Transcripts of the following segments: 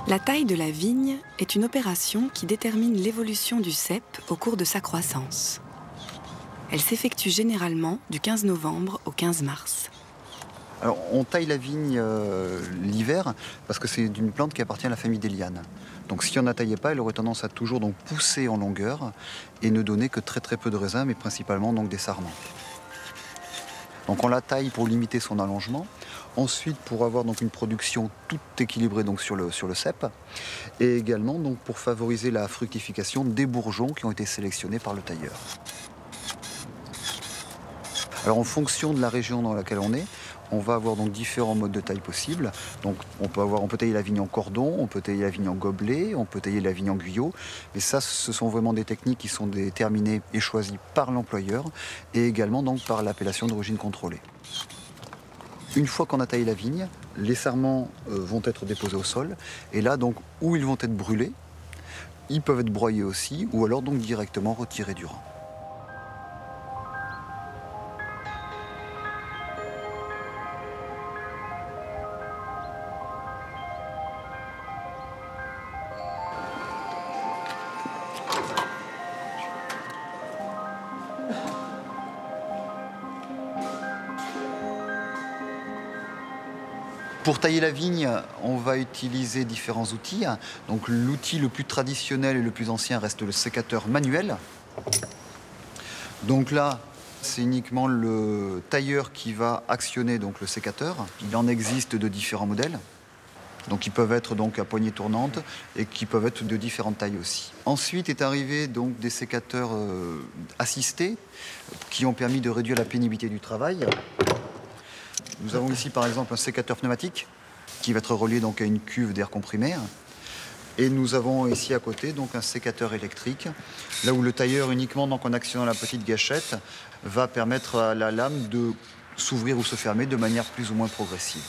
La taille de la vigne est une opération qui détermine l'évolution du cep au cours de sa croissance. Elle s'effectue généralement du 15 novembre au 15 mars. Alors, on taille la vigne l'hiver parce que c'est une plante qui appartient à la famille des lianes. Donc si on ne la taillait pas, elle aurait tendance à toujours donc, pousser en longueur et ne donner que très peu de raisins, mais principalement donc, des sarments. Donc on la taille pour limiter son allongement. Ensuite, pour avoir donc, une production toute équilibrée donc, sur le cep. Et également donc, pour favoriser la fructification des bourgeons qui ont été sélectionnés par le tailleur. Alors en fonction de la région dans laquelle on est, on va avoir donc différents modes de taille possibles. Donc on peut tailler la vigne en cordon, on peut tailler la vigne en gobelet, on peut tailler la vigne en guyot. Et ça, ce sont vraiment des techniques qui sont déterminées et choisies par l'employeur et également donc par l'appellation d'origine contrôlée. Une fois qu'on a taillé la vigne, les sarments vont être déposés au sol. Et là, donc, où ils vont être brûlés, ils peuvent être broyés aussi, ou alors donc directement retirés du rang. Pour tailler la vigne, on va utiliser différents outils. Donc l'outil le plus traditionnel et le plus ancien reste le sécateur manuel. Donc là, c'est uniquement le tailleur qui va actionner donc, le sécateur. Il en existe de différents modèles. Donc ils peuvent être donc à poignée tournante et qui peuvent être de différentes tailles aussi. Ensuite est arrivé donc des sécateurs assistés qui ont permis de réduire la pénibilité du travail. Nous avons ici par exemple un sécateur pneumatique qui va être relié donc à une cuve d'air comprimé. Et nous avons ici à côté donc un sécateur électrique, là où le tailleur uniquement donc, en actionnant la petite gâchette va permettre à la lame de s'ouvrir ou se fermer de manière plus ou moins progressive.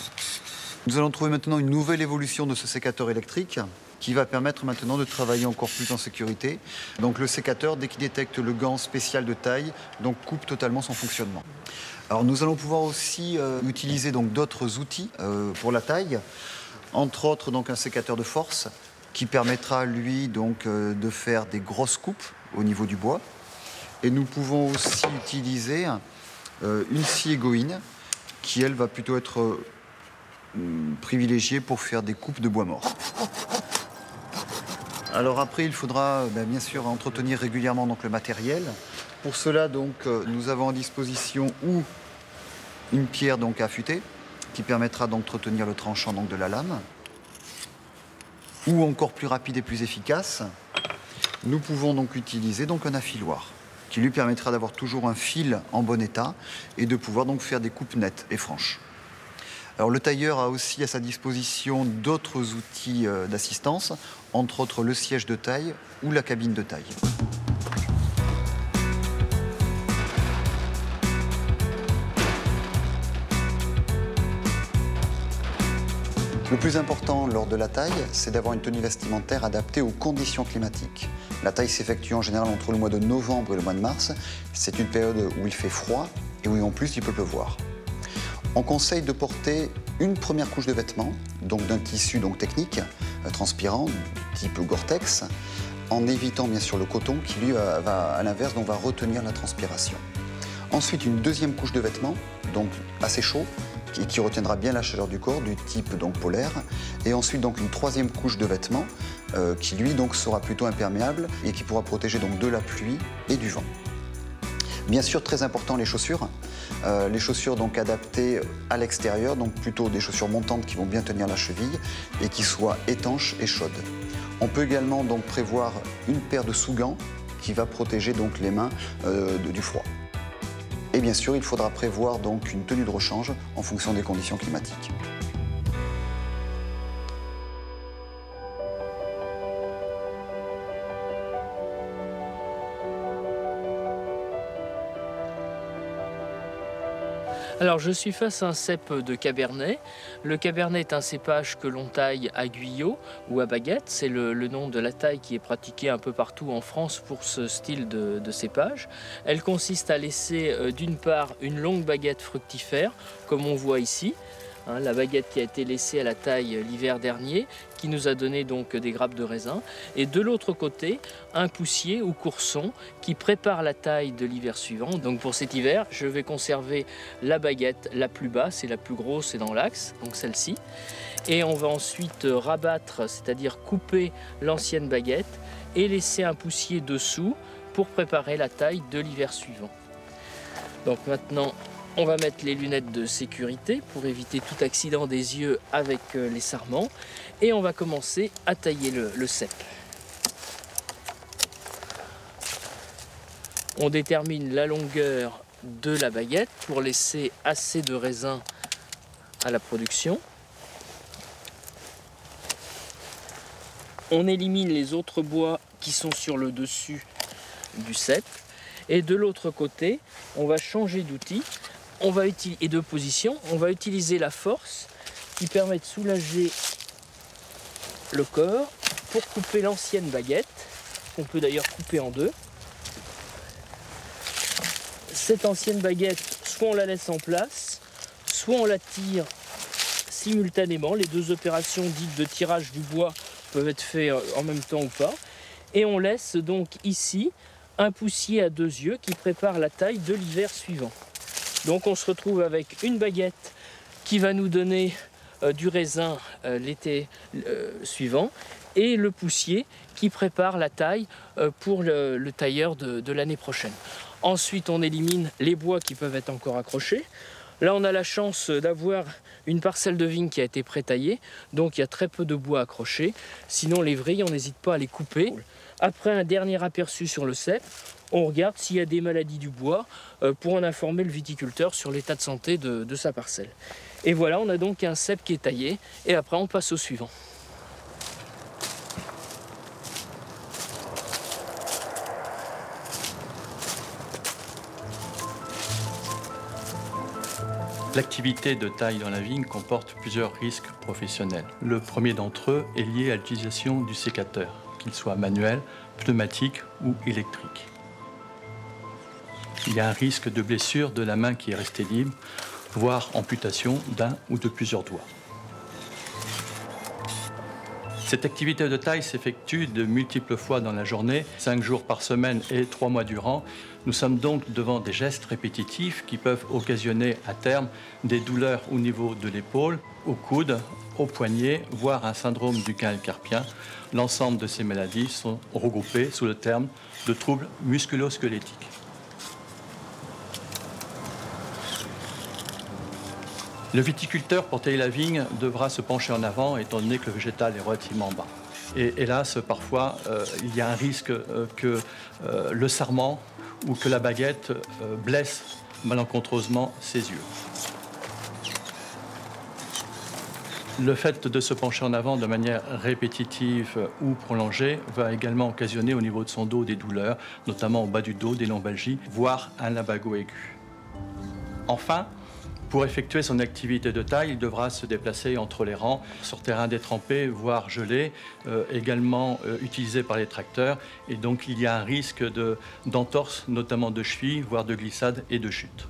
Nous allons trouver maintenant une nouvelle évolution de ce sécateur électrique qui va permettre maintenant de travailler encore plus en sécurité. Donc le sécateur, dès qu'il détecte le gant spécial de taille, donc coupe totalement son fonctionnement. Alors nous allons pouvoir aussi utiliser d'autres outils pour la taille, entre autres donc, un sécateur de force qui permettra lui donc, de faire des grosses coupes au niveau du bois. Et nous pouvons aussi utiliser une scie égoïne qui elle va plutôt être privilégiée pour faire des coupes de bois mort. Alors après, il faudra bien sûr entretenir régulièrement donc, le matériel. Pour cela, donc, nous avons en disposition une pierre donc, affûtée qui permettra d'entretenir le tranchant donc, de la lame. Ou encore plus rapide et plus efficace, nous pouvons donc utiliser donc, un affiloir qui lui permettra d'avoir toujours un fil en bon état et de pouvoir donc, faire des coupes nettes et franches. Alors, le tailleur a aussi à sa disposition d'autres outils d'assistance, entre autres le siège de taille ou la cabine de taille. Le plus important lors de la taille, c'est d'avoir une tenue vestimentaire adaptée aux conditions climatiques. La taille s'effectue en général entre le mois de novembre et le mois de mars. C'est une période où il fait froid et où en plus il peut pleuvoir. On conseille de porter une première couche de vêtements, donc d'un tissu donc technique, transpirant, type Gore-Tex, en évitant bien sûr le coton qui lui va à l'inverse va retenir la transpiration. Ensuite une deuxième couche de vêtements, donc assez chaud, qui retiendra bien la chaleur du corps, du type donc polaire. Et ensuite donc une troisième couche de vêtements qui lui donc sera plutôt imperméable et qui pourra protéger donc de la pluie et du vent. Bien sûr, très important, les chaussures. Les chaussures donc adaptées à l'extérieur, donc plutôt des chaussures montantes qui vont bien tenir la cheville et qui soient étanches et chaudes. On peut également donc prévoir une paire de sous-gants qui va protéger donc les mains du froid. Et bien sûr, il faudra prévoir donc une tenue de rechange en fonction des conditions climatiques. Alors je suis face à un cep de Cabernet. Le Cabernet est un cépage que l'on taille à guyot ou à baguette. C'est le nom de la taille qui est pratiquée un peu partout en France pour ce style de cépage. Elle consiste à laisser d'une part une longue baguette fructifère, comme on voit ici, la baguette qui a été laissée à la taille l'hiver dernier, qui nous a donné donc des grappes de raisin. Et de l'autre côté, un poussier ou courson qui prépare la taille de l'hiver suivant. Donc pour cet hiver, je vais conserver la baguette la plus basse et la plus grosse et dans l'axe, donc celle-ci. Et on va ensuite rabattre, c'est-à-dire couper l'ancienne baguette et laisser un poussier dessous pour préparer la taille de l'hiver suivant. Donc maintenant, on va mettre les lunettes de sécurité pour éviter tout accident des yeux avec les sarments. Et on va commencer à tailler le cep. On détermine la longueur de la baguette pour laisser assez de raisin à la production. On élimine les autres bois qui sont sur le dessus du cep. Et de l'autre côté, on va changer d'outil et de position. On va utiliser la force qui permet de soulager le corps pour couper l'ancienne baguette, qu'on peut d'ailleurs couper en deux. Cette ancienne baguette, soit on la laisse en place, soit on la tire simultanément. Les deux opérations dites de tirage du bois peuvent être faites en même temps ou pas. Et on laisse donc ici un poussier à deux yeux qui prépare la taille de l'hiver suivant. Donc on se retrouve avec une baguette qui va nous donner du raisin l'été suivant et le poussier qui prépare la taille pour le tailleur de l'année prochaine. Ensuite on élimine les bois qui peuvent être encore accrochés. Là on a la chance d'avoir une parcelle de vigne qui a été pré-taillée, donc il y a très peu de bois accroché. Sinon les vrilles, on n'hésite pas à les couper. Après un dernier aperçu sur le cep, on regarde s'il y a des maladies du bois pour en informer le viticulteur sur l'état de santé de sa parcelle. Et voilà, on a donc un cep qui est taillé et après on passe au suivant. L'activité de taille dans la vigne comporte plusieurs risques professionnels. Le premier d'entre eux est lié à l'utilisation du sécateur, qu'il soit manuel, pneumatique ou électrique. Il y a un risque de blessure de la main qui est restée libre, voire amputation d'un ou de plusieurs doigts. Cette activité de taille s'effectue de multiples fois dans la journée, 5 jours par semaine et 3 mois durant. Nous sommes donc devant des gestes répétitifs qui peuvent occasionner à terme des douleurs au niveau de l'épaule, au coude, au poignet, voire un syndrome du canal carpien. L'ensemble de ces maladies sont regroupées sous le terme de troubles musculo-squelettiques. Le viticulteur, pour tailler la vigne, devra se pencher en avant étant donné que le végétal est relativement bas. Et hélas, parfois, il y a un risque que le sarment ou que la baguette blesse malencontreusement ses yeux. Le fait de se pencher en avant de manière répétitive ou prolongée va également occasionner au niveau de son dos des douleurs, notamment au bas du dos, des lombalgies, voire un lumbago aigu. Enfin, pour effectuer son activité de taille, il devra se déplacer entre les rangs, sur terrain détrempé, voire gelé, également utilisé par les tracteurs. Et donc il y a un risque d'entorse, notamment de cheville, voire de glissade et de chute.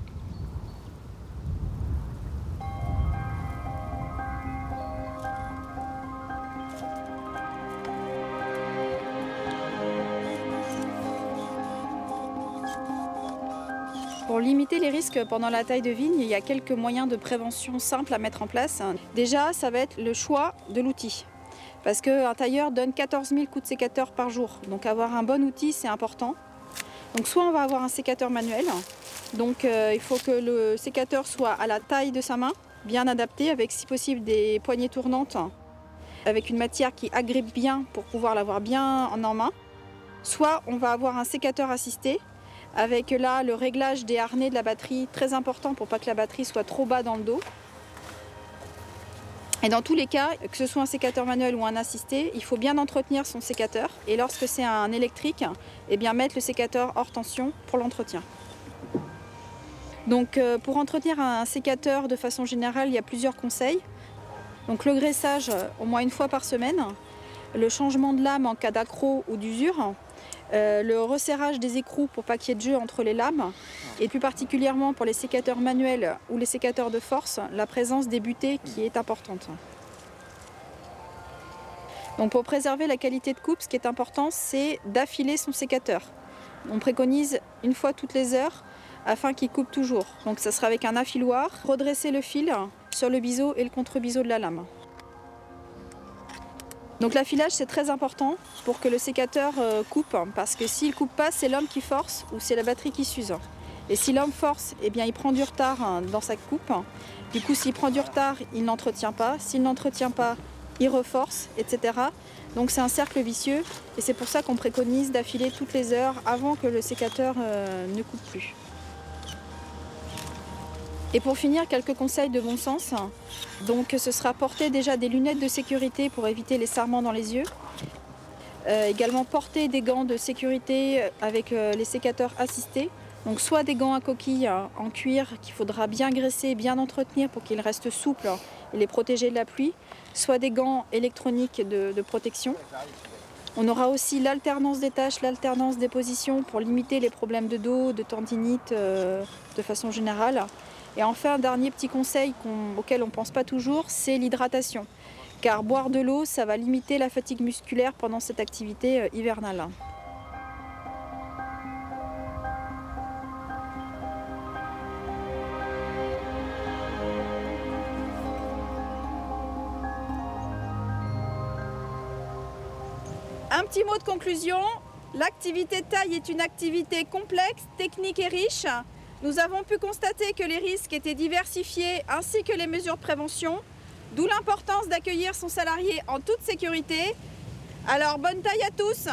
Pour limiter les risques pendant la taille de vigne, il y a quelques moyens de prévention simples à mettre en place. Déjà, ça va être le choix de l'outil. Parce qu'un tailleur donne 14 000 coups de sécateur par jour. Donc avoir un bon outil, c'est important. Donc soit on va avoir un sécateur manuel. Donc il faut que le sécateur soit à la taille de sa main, bien adapté, avec si possible des poignées tournantes, avec une matière qui agrippe bien pour pouvoir l'avoir bien en main. Soit on va avoir un sécateur assisté, avec là le réglage des harnais de la batterie, très important pour pas que la batterie soit trop bas dans le dos. Et dans tous les cas, que ce soit un sécateur manuel ou un assisté, il faut bien entretenir son sécateur. Et lorsque c'est un électrique, eh bien mettre le sécateur hors tension pour l'entretien. Donc pour entretenir un sécateur de façon générale, il y a plusieurs conseils. Donc le graissage au moins une fois par semaine, le changement de lame en cas d'accroc ou d'usure, le resserrage des écrous pour pas qu'il y ait de jeu entre les lames, et plus particulièrement pour les sécateurs manuels ou les sécateurs de force, la présence des butées qui est importante. Donc pour préserver la qualité de coupe, ce qui est important, c'est d'affiler son sécateur. On préconise une fois toutes les heures afin qu'il coupe toujours. Donc ça sera avec un affiloir, redresser le fil sur le biseau et le contre-biseau de la lame. Donc l'affilage c'est très important pour que le sécateur coupe, parce que s'il ne coupe pas, c'est l'homme qui force ou c'est la batterie qui s'use. Et si l'homme force, eh bien, il prend du retard dans sa coupe. Du coup, s'il prend du retard, il n'entretient pas. S'il n'entretient pas, il reforce, etc. Donc c'est un cercle vicieux et c'est pour ça qu'on préconise d'affiler toutes les heures avant que le sécateur ne coupe plus. Et pour finir, quelques conseils de bon sens. Donc ce sera porter déjà des lunettes de sécurité pour éviter les sarrements dans les yeux. Également porter des gants de sécurité avec les sécateurs assistés. Donc soit des gants à coquille en cuir qu'il faudra bien graisser, bien entretenir pour qu'ils restent souples et les protéger de la pluie, soit des gants électroniques de protection. On aura aussi l'alternance des tâches, l'alternance des positions pour limiter les problèmes de dos, de tendinite de façon générale. Et enfin, un dernier petit conseil auquel on ne pense pas toujours, c'est l'hydratation. Car boire de l'eau, ça va limiter la fatigue musculaire pendant cette activité hivernale. Un petit mot de conclusion, l'activité de taille est une activité complexe, technique et riche. Nous avons pu constater que les risques étaient diversifiés ainsi que les mesures de prévention, d'où l'importance d'accueillir son salarié en toute sécurité. Alors bonne taille à tous!